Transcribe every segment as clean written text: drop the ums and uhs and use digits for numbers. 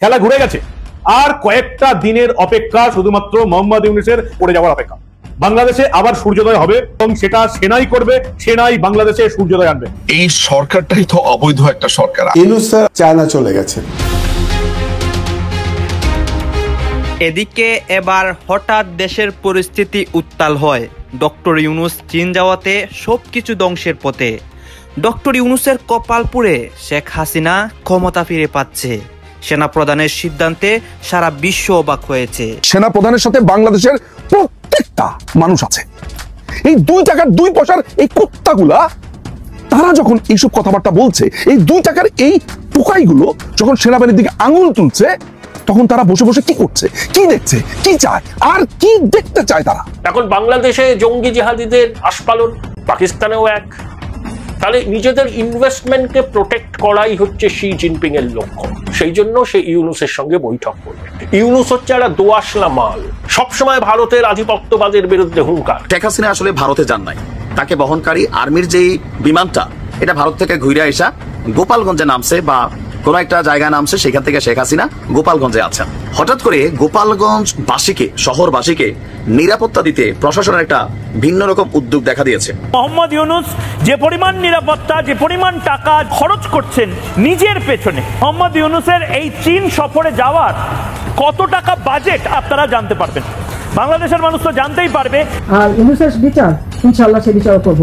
খেলা ঘুরে গেছে। আর কয়েকটা দিনের অপেক্ষা, শুধুমাত্র মোহাম্মদ ইউনূসের পড়ে যাওয়ার অপেক্ষা। বাংলাদেশে আবার সূর্যোদয় হবে এবং সেটা সেনাই করবে, সেনাই বাংলাদেশে সূর্যোদয় আনবে। এই সরকারটাই তো অবৈধ একটা সরকার। ইউনূস স্যার চায়না চলে গেছে। এদিকে এবার হঠাৎ দেশের পরিস্থিতি উত্তাল হয়। ডক্টর ইউনূস চীন যাওয়াতে সবকিছু ধ্বংসের পথে। ডক্টর ইউনূসের কপাল পুড়ে শেখ হাসিনা ক্ষমতা ফিরে পাচ্ছে। সেনাপ্রধানের সিদ্ধান্তে সারা বিশ্ব অবাক হয়েছে। সেনাপ্রধানের সাথে বাংলাদেশের প্রত্যেকটা মানুষ আছে। এই 2 টাকার 2 পয়সার এই কুত্তাগুলা তারা যখন এইসব কথাবার্তা বলছে, এই 2 টাকার এই টোকাইগুলো যখন সেনাবাহিনীর দিকে আঙুল তুলছে, তখন তারা বসে বসে কি করছে, কি দেখছে, কি চায়, আর কি দেখতে চায় তারা। এখন বাংলাদেশে জঙ্গি জিহাদিদের আস্ফালন, পাকিস্তানেও এক। তাহলে নিজেদের ইনভেস্টমেন্টকে প্রোটেক্ট করাই হচ্ছে শি জিনপিং এর লক্ষ্য। সেই জন্য সে ইউনূসের সঙ্গে বৈঠক করবে। ইউনূস হচ্ছে একটা দোআঁশলা মাল, সবসময় ভারতের আধিপত্যবাদের বিরুদ্ধে হুঙ্কার। শেখ হাসিনা আসলে ভারতে যান নাই, তাকে বহনকারী আর্মির যেই বিমানটা, এটা ভারত থেকে ঘুরে আসা গোপালগঞ্জে নামছে বা কোন একটা জায়গায় নামছে, সেখান থেকে শেখ হাসিনা গোপালগঞ্জে আছেন। হঠাৎ করে গোপালগঞ্জ বাসীকে, শহরবাসীকে নিরাপত্তা দিতে প্রশাসনের একটা ভিন্ন রকম উদ্যোগ দেখা দিয়েছে। মোহাম্মদ ইউনূস যে পরিমাণ নিরাপত্তা, যে পরিমাণ টাকা খরচ করছেন নিজের পেছনে, মোহাম্মদ ইউনূসের এই চীন সফরে যাওয়ার কত টাকা বাজেট আপনারা জানতে পারবেন। বাংলাদেশের মানুষ তো জানতেই পারবে। আর ইউনূসের বিচার ইনশাআল্লাহ সে বিচার করব।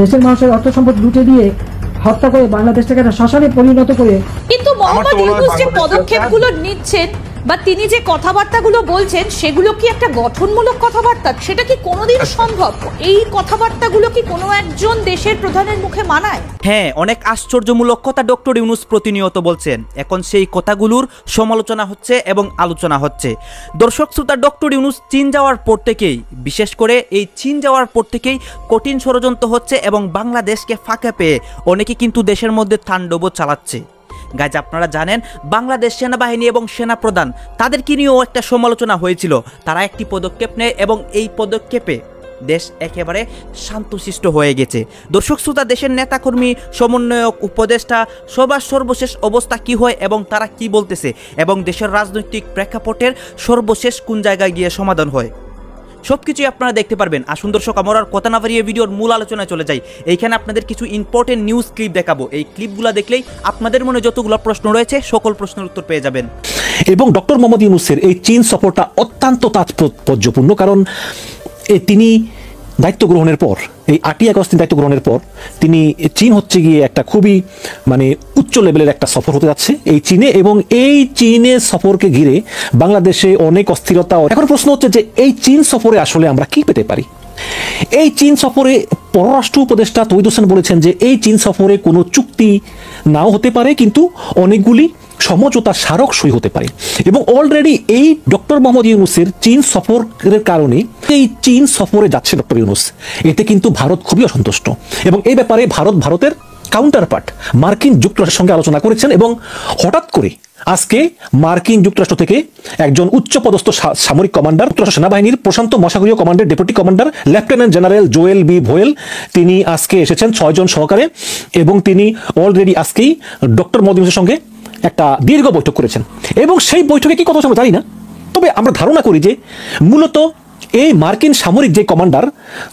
দেশের মানুষের অর্থ সম্পদ লুটে দিয়ে হত্যা করে বাংলাদেশটাকে একটা শ্মশানে পরিণত করে। কিন্তু মোহাম্মদ ইউনূস যে পদক্ষেপগুলো নিচ্ছেন বা তিনি যে কথাবার্তাগুলো বলছেন, সেগুলো কি একটা গঠনমূলক কথাবার্তা? সেটা কি কোনোদিন সম্ভব? এই কথাবার্তাগুলো কি কোনো একজন দেশের প্রধানের মুখে মানায়? হ্যাঁ, অনেক আশ্চর্যমূলক কথা ডক্টর ইউনূস প্রতিনিয়ত বলছেন। এখন সেই কথাগুলোর সমালোচনা হচ্ছে এবং আলোচনা হচ্ছে। দর্শক শ্রোতা, ডক্টর ইউনূস চীন যাওয়ার পর থেকেই, বিশেষ করে এই চীন যাওয়ার পর থেকেই কঠিন ষড়যন্ত্র হচ্ছে এবং বাংলাদেশকে ফাঁকা পেয়ে অনেকে কিন্তু দেশের মধ্যে তাণ্ডবও চালাচ্ছে। গাইজ, আপনারা জানেন বাংলাদেশ সেনাবাহিনী এবং সেনাপ্রধান তাদেরকে নিয়েও একটা সমালোচনা হয়েছিল। তারা একটি পদক্ষেপ নেয় এবং এই পদক্ষেপে দেশ একেবারে শান্তশিষ্ট হয়ে গেছে। দর্শক শ্রোতা, দেশের নেতাকর্মী, সমন্বয়ক, উপদেষ্টা সবার সর্বশেষ অবস্থা কি হয় এবং তারা কি বলতেছে এবং দেশের রাজনৈতিক প্রেক্ষাপটের সর্বশেষ কোন জায়গায় গিয়ে সমাধান হয়, সবকিছুই আপনারা দেখতে পারবেন। আসুন দর্শক, আমরা আর কথা না বাড়িয়ে ভিডিওর মূল আলোচনায় চলে যাই। এইখানে আপনাদের কিছু ইম্পর্টেন্ট নিউজ ক্লিপ দেখাবো। এই ক্লিপগুলো দেখলেই আপনাদের মনে যতগুলো প্রশ্ন রয়েছে সকল প্রশ্নের উত্তর পেয়ে যাবেন। এবং ডক্টর মোহাম্মদ ইউনূসের এই চীন সফরটা অত্যন্ত তাৎপর্যপূর্ণ, কারণ তিনি দায়িত্ব গ্রহণের পর, এই 8ই আগস্ট দায়িত্ব গ্রহণের পর তিনি চীন হচ্ছে গিয়ে একটা খুবই উচ্চ লেভেলের একটা সফর হতে যাচ্ছে এই চীনে, এবং এই চীনে সফরকে ঘিরে বাংলাদেশে অনেক অস্থিরতা। এখন প্রশ্ন হচ্ছে যে এই চীন সফরে আসলে আমরা কি পেতে পারি। এই চীন সফরে পররাষ্ট্র উপদেষ্টা তৌহিদ হোসেন বলেছেন যে এই চীন সফরে কোনো চুক্তি নাও হতে পারে, কিন্তু অনেকগুলি সমঝোতা স্মারক সই হতে পারে। এবং অলরেডি এই ডক্টর মোহাম্মদ ইউনূসের চীন সফরের কারণে, এই চীন সফরে যাচ্ছে ডক্টর ইউনূস, এতে কিন্তু ভারত খুবই অসন্তুষ্ট এবং এই ব্যাপারে ভারতের কাউন্টার পার্ট মার্কিন যুক্তরাষ্ট্রের সঙ্গে আলোচনা করেছেন। এবং হঠাৎ করে আজকে মার্কিন যুক্তরাষ্ট্র থেকে একজন উচ্চপদস্থ সামরিক কমান্ডার, যুক্তরাষ্ট্র সেনাবাহিনীর প্রশান্ত মহাসাগরীয় কমান্ডের deputy commander lieutenant general Joel B Vowell, তিনি আজকে এসেছেন 6 জন সহকারে, এবং তিনি অলরেডি আজকেই ডক্টর মোহাম্মদ ইউনূসের সঙ্গে একটা দীর্ঘ বৈঠক করেছেন। এবং সেই বৈঠকে কি কথা আমরা জানি না, তবে আমরা ধারণা করি যে মূলত এই মার্কিন সামরিক যে কমান্ডার,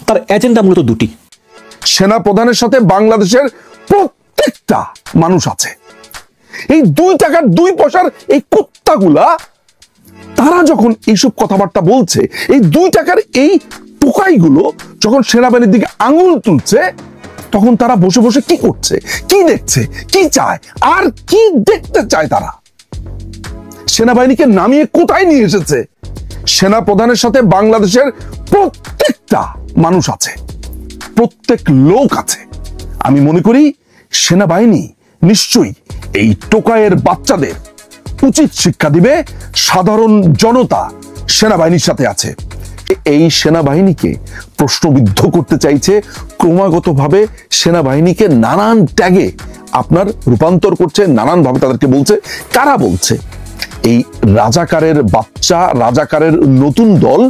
তার এজেন্ডা মূলত দুটি। সেনা প্রধানের সাথে বাংলাদেশের প্রত্যেকটা মানুষ আছে। এই 2 টাকার 2 পয়সার এই কুত্তাগুলা তারা যখন এইসব কথাবার্তা বলছে, এই 2 টাকার এই টোকাইগুলো যখন সেনাবাহিনীর দিকে আঙুল তুলছে, তখন তারা বসে বসে কি করছে, কি দেখছে, কি চায়, আর কি দেখতে চায় তারা। সেনাবাহিনীকে নামিয়ে কোথায় নিয়ে এসেছে। সেনা প্রধানের সাথে বাংলাদেশের প্রত্যেকটা মানুষ আছে, প্রত্যেক লোক আছে। আমি মনে করি সেনাবাহিনী নিশ্চয়ই এই টোকাইয়ের বাচ্চাদের উচিত শিক্ষা দিবে। সাধারণ জনতা সেনাবাহিনীর সাথে আছে। এই সেনাবাহিনীকে প্রশ্নবিদ্ধ করতে চাইছে, ক্রমাগতভাবে সেনাবাহিনীকে নানান ট্যাগে আপনার রূপান্তর করছে, নানানভাবে তাদেরকে বলছে। কারা বলছে? এই রাজাকারের বাচ্চা, রাজাকারের নতুন দল,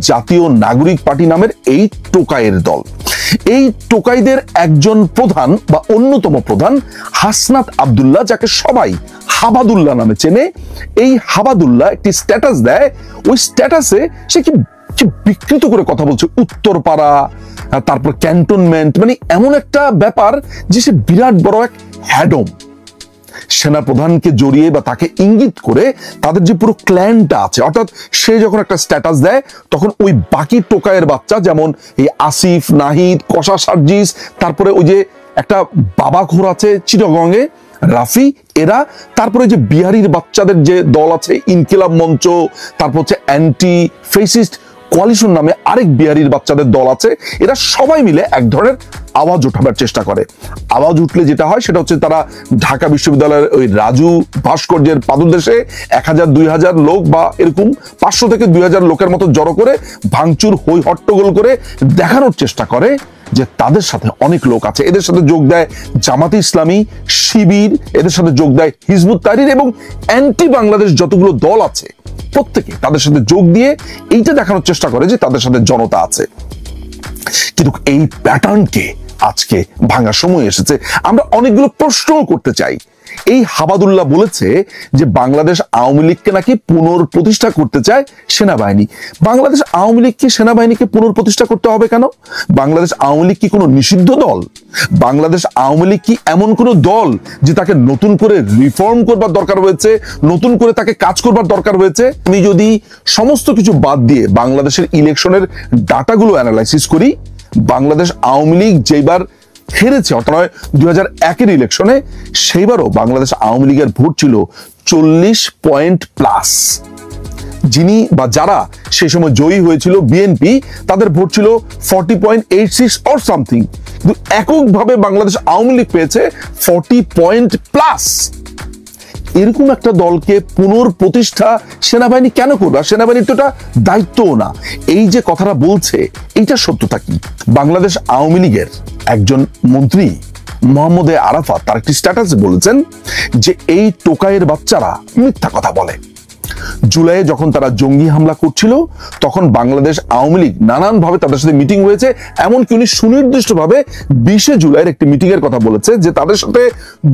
জাতীয় নাগরিক পার্টি নামের এই টোকাইয়ের দল। এই টোকাইদের একজন প্রধান বা অন্যতম প্রধান হাসনাত আব্দুল্লাহ, যাকে সবাই হাবাদুল্লাহ নামে চেনে, এই হাবাদুল্লাহ একটি স্ট্যাটাস দেয়। ওই স্ট্যাটাসে সে কি বিকৃত করে কথা বলছে, উত্তরপাড়া, তারপর ক্যান্টনমেন্ট, মানে এমন একটা ব্যাপার যে সে বিরাট বড় এক হ্যাডম। সেনাপ্রধানকে জড়িয়ে বা তাকে ইঙ্গিত করে তাদের যে পুরো ক্ল্যানটা আছে, অর্থাৎ সে যখন একটা স্ট্যাটাস দেয় তখন ওই বাকি টোকায়ের বাচ্চা, যেমন এই আসিফ, নাহিদ, কষা সার্জিস, তারপরে ওই যে একটা বাবা ঘোর আছে চিটাগংয়ে, রাফি, এরা, তারপরে যে বিহারির বাচ্চাদের যে দল আছে ইনকিলাব মঞ্চ, তারপর হচ্ছে অ্যান্টি ফেসিস্ট কোয়ালিশন নামে আরেক বিহারির বাচ্চাদের দল আছে, এরা সবাই মিলে এক ধরনের আওয়াজ উঠাবার চেষ্টা করে। আওয়াজ উঠলে যেটা হয় সেটা হচ্ছে তারা ঢাকা বিশ্ববিদ্যালয়ের ওই রাজু ভাস্কর্যের পাদদেশে 1000-2000 লোক বা এরকম 500 থেকে 2000 লোকের মতো জড়ো করে ভাঙচুর হই হট্টগোল করে দেখানোর চেষ্টা করে যে তাদের সাথে অনেক লোক আছে। এদের সাথে যোগ দেয় জামাতে ইসলামী, শিবির, এদের সাথে যোগ দেয় হিজবুত তাহরির এবং অ্যান্টি বাংলাদেশ যতগুলো দল আছে প্রত্যেকে তাদের সাথে যোগ দিয়ে এইটা দেখানোর চেষ্টা করে যে তাদের সাথে জনতা আছে। কিন্তু এই প্যাটার্নকে আজকে ভাঙার সময় এসেছে। আমরা অনেকগুলো প্রশ্নও করতে চাই। এই হাবাদুল্লাহ বলেছে যে বাংলাদেশ আওয়ামী লীগকে নাকি পুনঃপ্রতিষ্ঠা করতে চায় সেনাবাহিনী। বাংলাদেশ আওয়ামী লীগকে সেনাবাহিনীকে পুনঃপ্রতিষ্ঠা করতে হবে কেন? বাংলাদেশ আওয়ামী লীগ কি কোনো নিষিদ্ধ দল? বাংলাদেশ আওয়ামী লীগ কি এমন কোনো দল যে তাকে নতুন করে রিফর্ম করবার দরকার হয়েছে, নতুন করে তাকে কাজ করবার দরকার হয়েছে? আমি যদি সমস্ত কিছু বাদ দিয়ে বাংলাদেশের ইলেকশনের ডাটাগুলো অ্যানালাইসিস করি, বাংলাদেশ আওয়ামী লীগ যেবার হেরেছে, অর্থাৎ 2001-এর ইলেকশনে, সেইবারও বাংলাদেশ আওয়ামী লীগের ভোট ছিল 40 পয়েন্ট প্লাস। যিনি বা যারা সেই সময় জয়ী হয়েছিল বিএনপি, তাদের ভোট ছিল 40.86 অর সামথিং। কিন্তু এককভাবে বাংলাদেশ আওয়ামী লীগ পেয়েছে 40 পয়েন্ট প্লাস। এরকম একটা দলকে পুনঃপ্রতিষ্ঠা সেনাবাহিনী কেন করবে? সেনাবাহিনীর তো এটা দায়িত্বও না। এই যে কথাটা বলছে, এইটা সত্যতা কি? বাংলাদেশ আওয়ামী লীগের একজন মন্ত্রী মোহাম্মদ আরাফাত তার একটি স্ট্যাটাসে বলেছেন যে এই টোকাইয়ের বাচ্চারা মিথ্যা কথা বলে। জুলাইয়ে যখন তারা জঙ্গি হামলা করছিল তখন বাংলাদেশ আওয়ামী লীগ নানানভাবে তাদের সাথে মিটিং হয়েছে, এমনকি উনি সুনির্দিষ্টভাবে 20 জুলাইয়ের একটি মিটিং এর কথা বলেছে যে তাদের সাথে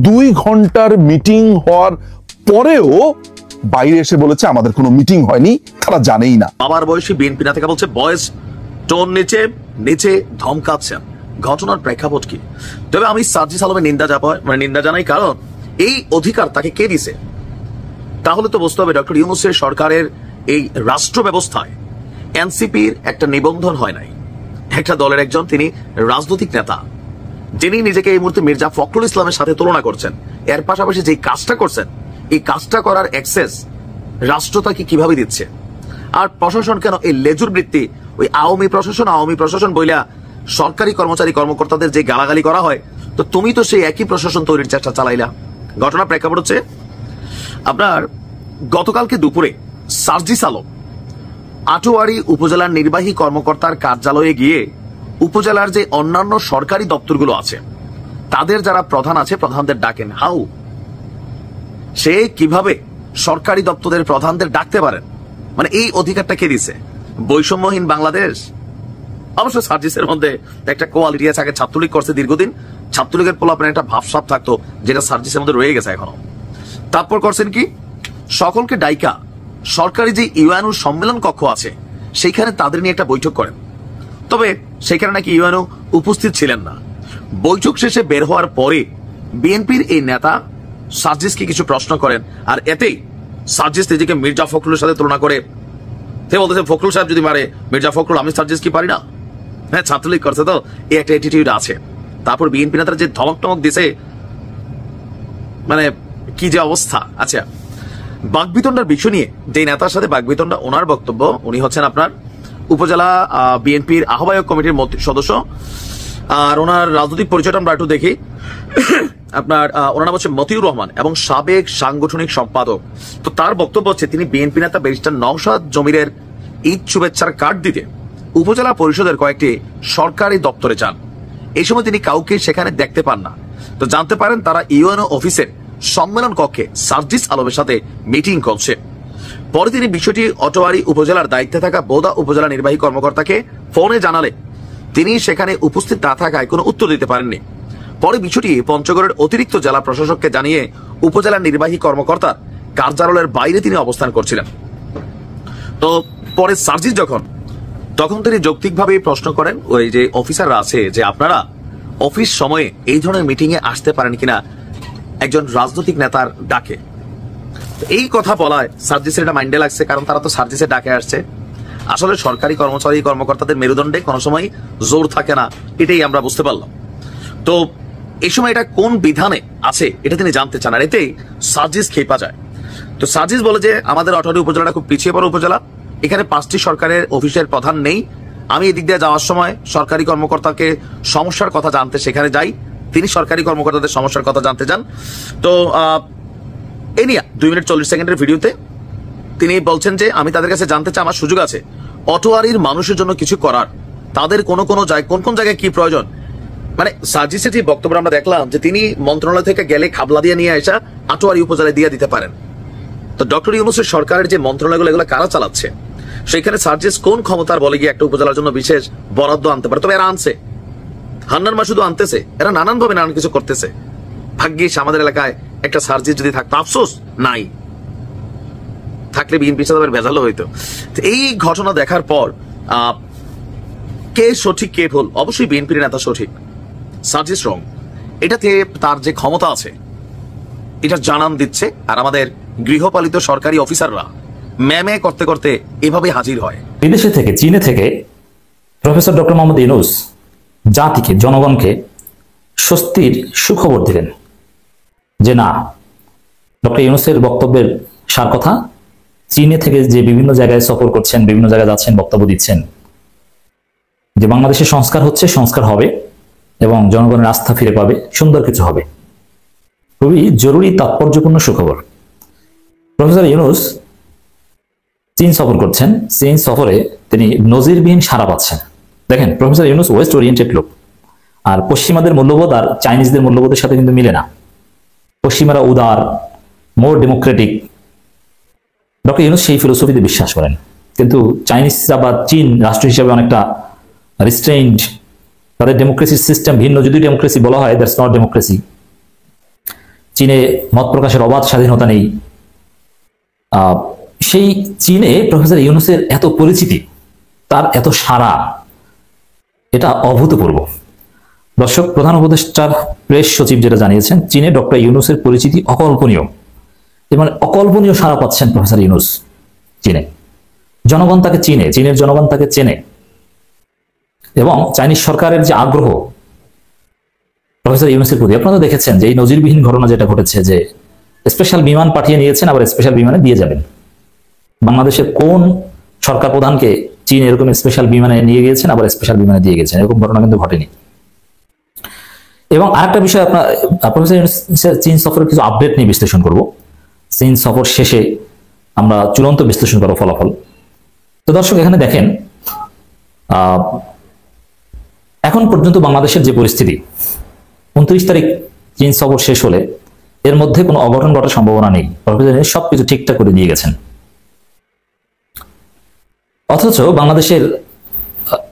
2 ঘন্টার মিটিং হওয়ার পরেও বাইরে এসে বলেছে আমাদের কোনো মিটিং হয়নি, তারা জানেই না। আমার বয়সী বিএনপি নেতা বলছে বয়স টোন নিচে নিচে ধমকাচ্ছেন, ঘটনার প্রেক্ষাপট কি? তবে আমি সার্জিস আলমের নিন্দা জানাই, কারণ এই অধিকার তাকে কে দিছে? তাহলে তো বুঝতে হবে ডক্টর ইউনূসের সরকারের এই রাষ্ট্র ব্যবস্থায় এনসিপির একটা নিবন্ধন হয় নাই। একটা দলের একজন তিনি রাজনৈতিক নেতা, যিনি নিজেকে এই মুহূর্তে মির্জা ফখরুল ইসলামের সাথে তুলনা করছেন, এর পাশাপাশি যে কাজটা করছেন, এই কাজটা করার অ্যাক্সেস রাষ্ট্র তাকে কিভাবে দিচ্ছে? আর প্রশাসন কেন এই লেজুর বৃত্তি, ওই আওয়ামী প্রশাসন বইলা সরকারি কর্মচারী কর্মকর্তাদের যে গালাগালি করা হয়, তো তুমি তো সেই একই প্রশাসন তৈরির চেষ্টা চালাইলা। ঘটনার প্রেক্ষাপট হচ্ছে আপনার গতকালকে দুপুরে সার্জিস আলম আটোয়ারি উপজেলার নির্বাহী কর্মকর্তার কার্যালয়ে গিয়ে উপজেলার যে অন্যান্য সরকারি দপ্তরগুলো আছে তাদের যারা প্রধান আছে প্রধানদের ডাকেন। হাউ সে কিভাবে সরকারি দপ্তরের প্রধানদের ডাকতে পারেন? মানে এই অধিকারটা কে দিছে? বৈষম্যহীন বাংলাদেশ। অবশ্য সার্জিসের মধ্যে একটা কোয়ালিটি আছে, আগে ছাত্রলীগ করছে দীর্ঘদিন, ছাত্রলীগের পোলাপের একটা ভাবসাব থাকতো যেটা সার্জিসের মধ্যে রয়ে গেছে এখনো। তারপর করছেন কি, সকলকে ডাইকা সরকারি যে ইউএনও সম্মেলন কক্ষ আছে সেইখানে তাদের নিয়ে একটা বৈঠক করেন। তবে সেখানে নাকি ইউএনও উপস্থিত ছিলেন না। বৈঠক শেষে বের হওয়ার পরে বিএনপির এই নেতা সার্জিসকে কিছু প্রশ্ন করেন, আর এতেই সার্জিস নিজেকে মির্জা ফখরুলের সাথে তুলনা করে সে বলতেছে ফখরুল সাহেব যদি মারে মির্জা ফখরুল, আমি সার্জিস কি পারি না? হ্যাঁ, ছাত্রলীগ করছে তো এই একটা অ্যাটিটিউড আছে। তারপর বিএনপি নেতারা যে ধমক টমক দিছে, মানে কি যে অবস্থা। আচ্ছা, বাকবিতণ্ডার বিষয় নিয়ে যে নেতার সাথে বাকবিতণ্ডা, ওনার বক্তব্য, উনি হচ্ছেন আপনার উপজেলা বিএনপির আহ্বায়ক কমিটির সদস্য, আর ওনার রাজনৈতিক পরিচয়টা আমরা একটু দেখি। আপনার ওনার নাম হচ্ছে মতিউর রহমান এবং সাবেক সাংগঠনিক সম্পাদক। তো তার বক্তব্য হচ্ছে তিনি বিএনপি নেতা ব্যারিস্টার নওশাদ জমিরের ঈদ শুভেচ্ছার কার্ড দিতে উপজেলা পরিষদের কয়েকটি সরকারি দপ্তরে যান। এই সময় তিনি কাউকে সেখানে দেখতে পান না। তো জানতে পারেন তারা ইউএনও অফিসের সম্মেলন কক্ষে সার্জিস আলমের সাথে মিটিং করছে। পরে তিনি বিষয়টি আটোয়ারি উপজেলার দায়িত্বে থাকা বোদা উপজেলা নির্বাহী কর্মকর্তাকে ফোনে জানালে তিনি সেখানে উপস্থিত না থাকায় কোনো উত্তর দিতে পারেননি। পরে বিষয়টি পঞ্চগড়ের অতিরিক্ত জেলা প্রশাসককে জানিয়ে উপজেলা নির্বাহী কর্মকর্তা কার্যালয়ের বাইরে তিনি অবস্থান করছিলেন। তো পরে সার্জিস তখন তিনি যৌক্তিকভাবে প্রশ্ন করেন ওই যে অফিসাররা আছে যে আপনারা অফিস সময়ে এই ধরনের মিটিং এ আসতে পারেন কিনা একজন রাজনৈতিক নেতার ডাকে। এই কথা বলায় সার্জিসের এটা মাইন্ডে লাগছে, কারণ তারা তো সার্জিসের ডাকে আসছে। আসলে সরকারি কর্মকর্তাদের মেরুদণ্ডে কোনো সময় জোর থাকে না, এটাই আমরা বুঝতে পারলাম। তো এই সময় এটা কোন বিধানে আছে এটা তিনি জানতে চান, আর এতেই সার্জিস খেপা যায়। তো সার্জিস বলে যে আমাদের অটোয়ারি উপজেলাটা খুব পিছিয়ে পড়া উপজেলা, এখানে 5টি সরকারের অফিসের প্রধান নেই। আমি এদিক দিয়ে যাওয়ার সময় সরকারি কর্মকর্তাকে সমস্যার কথা জানতে সেখানে যাই, তিনি সরকারি কর্মকর্তাদের সমস্যার কথা জানতে যান। তো এই নিয়ে 2 মিনিট 40 সেকেন্ডের ভিডিওতে তিনি বলছেন যে আমি তাদের কাছে জানতে চাই, আমার সুযোগ আছে অটোয়ারির মানুষের জন্য কিছু করার, তাদের কোন কোন জায়গায় কি প্রয়োজন। মানে সার্জিসের যে বক্তব্য আমরা দেখলাম যে তিনি মন্ত্রণালয় থেকে গেলে খাবলা দিয়ে নিয়ে আসা আটোয়ারি উপজেলায় দিয়ে দিতে পারেন। তো ডক্টর ইউনূসের সরকারের যে মন্ত্রণালয়গুলো এগুলো কারা চালাচ্ছে, সেখানে সার্জিস কোন ক্ষমতার বলে গিয়ে একটা উপজেলার জন্য বিশেষ বরাদ্দ আনতে পারে? তবে এরা আনছে, হান্নান মা শুধু আনতেছে, এরা নানানভাবে নানান কিছু করতেছে। ভাগ্যিস আমাদের এলাকায় একটা সার্জিস যদি থাকতো, আফসোস নাই, থাকলে বিএনপি সাথে ভেজালো হইতো। এই ঘটনা দেখার পর কে সঠিক কে ভুল? অবশ্যই বিএনপির নেতা সঠিক, সার্জিস রং। এটাতে তার যে ক্ষমতা আছে এটা জানান দিচ্ছে, আর আমাদের গৃহপালিত সরকারি অফিসাররা ম্যামে করতে করতে এভাবে হাজির হয়। বিদেশে থেকে, চীনে থেকে প্রফেসর ডক্টর মোহাম্মদ ইউনূস জাতিকে, জনগণকে স্বস্তির সুখবর দিলেন যে না, ডক্টর ইউনূসের বক্তব্যের সার কথা, চীনে থেকে যে বিভিন্ন জায়গায় সফর করছেন, বিভিন্ন জায়গায় যাচ্ছেন, বক্তব্য দিচ্ছেন যে বাংলাদেশের সংস্কার হচ্ছে, সংস্কার হবে এবং জনগণের আস্থা ফিরে পাবে, সুন্দর কিছু হবে। খুবই জরুরি তাৎপর্যপূর্ণ সুখবর। প্রফেসর ইউনূস চীন সফর করছেন, চীন সফরে তিনি নজিরবিহীন সাড়া পাচ্ছেন। দেখেন, প্রফেসর ইউনূস ওয়েস্ট ওরিয়েন্টেড লোক, আর পশ্চিমাদের মূল্যবোধ আর চাইনিজদের মূল্যবোধের সাথে কিন্তু মিলে না। পশ্চিমারা উদার, মোর ডেমোক্রেটিক, ডক্টর ইউনূস সেই ফিলোসফিতে বিশ্বাস করেন। কিন্তু চাইনিজরা বা চীন রাষ্ট্র হিসাবে অনেকটা রিস্ট্রেইনড, তাদের ডেমোক্রেসির সিস্টেম ভিন্ন। যদি ডেমোক্রেসি বলা হয়, দ্যাটস নট ডেমোক্রেসি। চীনে মত প্রকাশের অবাধ স্বাধীনতা নেই। সেই চীনে প্রফেসর ইউনূসের এত পরিচিতি, তার এত সাড়া, এটা অভূতপূর্ব। দর্শক, প্রধান উপদেষ্টার প্রেস সচিব যেটা জানিয়েছেন, চীনে ডক্টর ইউনূসের পরিচিতি অকল্পনীয়। মানে অকল্পনীয় সাড়া পাচ্ছেন প্রফেসর ইউনূস চীনে। জনগণ তাকে চিনে, চীনের জনগণ তাকে চেনে, এবং চাইনিজ সরকারের যে আগ্রহ প্রফেসর ইউনূসের প্রতি, আপনারা দেখেছেন যে এই নজিরবিহীন ঘটনা যেটা ঘটেছে, যে স্পেশাল বিমান পাঠিয়ে নিয়েছেন, আবার স্পেশাল বিমানে দিয়ে যাবেন। বাংলাদেশের কোন সরকার প্রধানকে চীন এরকম স্পেশাল বিমানে নিয়ে গিয়েছেন, আবার স্পেশাল বিমানে দিয়ে গেছেন? এরকম ঘটনা কিন্তু ঘটেনি। এবং আরেকটা বিষয়, প্রফেসর ইউনূসের চীন সফরের কিছু আপডেট নিয়ে বিশ্লেষণ করব। চীন সফর শেষে আমরা চূড়ান্ত বিশ্লেষণ করব ফলাফল। তো দর্শক, এখানে দেখেন এখন পর্যন্ত বাংলাদেশের যে পরিস্থিতি, 29 তারিখ চীন সফর শেষ হলে এর মধ্যে কোনো অঘটন ঘটার সম্ভাবনা নেই। প্রফেসর সবকিছু ঠিকঠাক করে দিয়ে গেছেন। অথচ বাংলাদেশের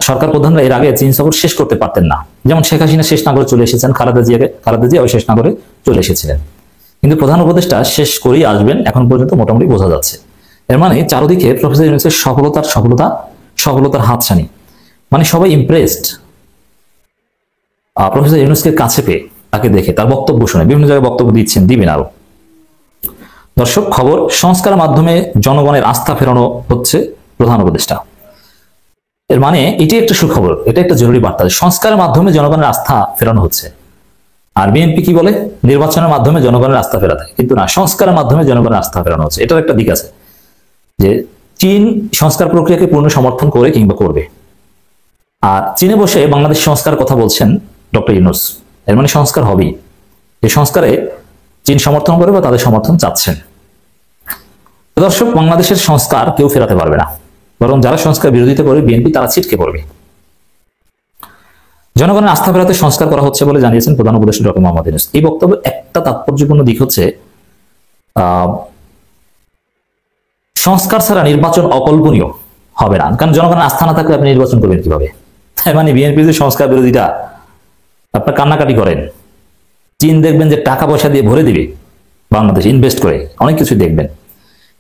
সরকার প্রধানরা এর আগে চীন সফর শেষ করতে পারতেন না। যেমন শেখ হাসিনা শেষ না করে চলে এসেছেন, খালেদা জিয়াও শেষ না করে চলে এসেছিলেন। কিন্তু প্রধান উপদেষ্টা শেষ করেই আসবেন, এখন পর্যন্ত মোটামুটি বোঝা যাচ্ছে। এর মানে চারদিকে প্রফেসর ইউনূসের সফলতার হাতছানি, মানে সবাই ইমপ্রেসড প্রফেসর ইউনূসকে কাছে পেয়ে, তাকে দেখে, তার বক্তব্য শুনে। বিভিন্ন জায়গায় বক্তব্য দিবেন আরো। দর্শক, খবর, সংস্কারের মাধ্যমে জনগণের আস্থা ফেরানো হচ্ছে প্রধান উপদেষ্টা। এর মানে এটি একটা সুখবর, এটা একটা জরুরি বার্তা। সংস্কারের মাধ্যমে জনগণের আস্থা ফেরানো হচ্ছে। আর বিএনপি কি বলে? নির্বাচনের মাধ্যমে জনগণের আস্থা ফেরাতে। কিন্তু না, সংস্কারের মাধ্যমে জনগণের আস্থা ফেরানো হচ্ছে। এটার একটা দিক আছে যে চীন সংস্কার প্রক্রিয়াকে পূর্ণ সমর্থন করে কিংবা করবে। আর চীনে বসে বাংলাদেশ সংস্কার কথা বলছেন ডক্টর ইউনূস। এর মানে সংস্কার হবেই। এই সংস্কারে চীন সমর্থন করে বা তাদের সমর্থন চাচ্ছেন। দর্শক, বাংলাদেশের সংস্কার কেউ ফেরাতে পারবে না, বরং যারা সংস্কার বিরোধিতা করে বিএনপি, তারা ছিটকে পড়বে। জনগণের আস্থা ফেরাতে সংস্কার করা হচ্ছে বলে জানিয়েছেন প্রধান উপদেষ্টা ডক্টর মোহাম্মদ ইউনূস। এই বক্তব্যের একটা তাৎপর্যপূর্ণ দিক হচ্ছে, সংস্কার ছাড়া নির্বাচন অকল্পনীয় হবে না। কারণ জনগণের আস্থা না থাকলে আপনি নির্বাচন করবেন কিভাবে? মানে বিএনপি যে সংস্কার বিরোধীটা আপনার কান্নাকাটি করেন, চীন দেখবেন যে টাকা পয়সা দিয়ে ভরে দিবে বাংলাদেশ ইনভেস্ট করে, অনেক কিছু দেখবেন।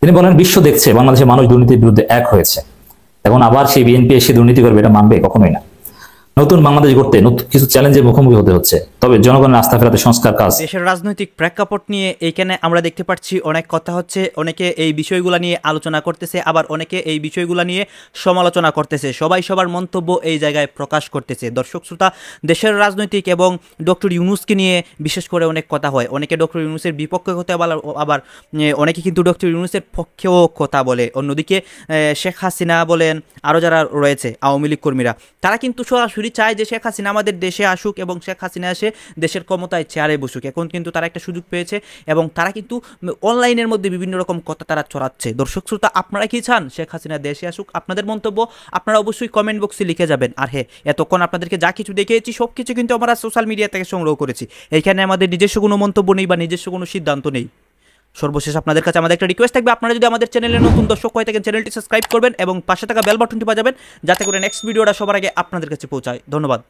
তিনি বলেন বিশ্ব দেখছে বাংলাদেশের মানুষ দুর্নীতির বিরুদ্ধে এক হয়েছে, এখন আবার সেই বিএনপি এসে দুর্নীতি করবে, এটা মানবে কখনোই না। নতুন বাংলাদেশ গড়তে কিছু চ্যালেঞ্জের মুখোমুখি হতে হচ্ছে, তবে জনগণের আস্থা ফেরাতে সংস্কার কাজ। দেশের রাজনৈতিক প্রেক্ষাপট নিয়ে এইখানে আমরা দেখতে পাচ্ছি অনেক কথা হচ্ছে, অনেকে এই বিষয়গুলো নিয়ে আলোচনা করতেছে, আবার অনেকে এই বিষয়গুলো নিয়ে সমালোচনা করতেছে, সবাই সবার মন্তব্য এই জায়গায় প্রকাশ করতেছে। দর্শক শ্রোতা, দেশের রাজনৈতিক এবং ডক্টর ইউনূসকে নিয়ে বিশেষ করে অনেক কথা হয়, অনেকে ডক্টর ইউনূসের বিপক্ষে কথা আবার অনেকে কিন্তু ডক্টর ইউনূসের পক্ষেও কথা বলে। অন্যদিকে শেখ হাসিনা বলেন, আরও যারা রয়েছে আওয়ামী লীগ কর্মীরা, তারা কিন্তু সরাসরি চায় যে শেখ হাসিনা আমাদের দেশে আসুক এবং শেখ হাসিনা এসে দেশের ক্ষমতায় চেয়ারে বসুক। এখন কিন্তু তারা একটা সুযোগ পেয়েছে এবং তারা কিন্তু অনলাইনের মধ্যে বিভিন্ন রকম কথা তারা ছড়াচ্ছে। দর্শক শ্রোতা, আপনারা কি চান শেখ হাসিনা দেশে আসুক? আপনাদের মন্তব্য আপনারা অবশ্যই কমেন্ট বক্সে লিখে যাবেন। আর হ্যাঁ, এতক্ষণ আপনাদেরকে যা কিছু দেখিয়েছি সব কিছু কিন্তু আমরা সোশ্যাল মিডিয়া থেকে সংগ্রহ করেছি, এইখানে আমাদের নিজস্ব কোনো মন্তব্য নেই বা নিজস্ব কোনো সিদ্ধান্ত নেই। সর্বশেষ আপনাদের কাছে আমাদের একটা রিকোয়েস্ট থাকবে, আপনারা যদি আমাদের চ্যানেলে নতুন দর্শক হয়ে থাকেন চ্যানেলটি সাবস্ক্রাইব করবেন এবং পাশে থাকা বেল বাটনটি বাজাবেন, যাতে করে নেক্সট ভিডিওটা সবার আগে আপনাদের কাছে পৌঁছায়। ধন্যবাদ।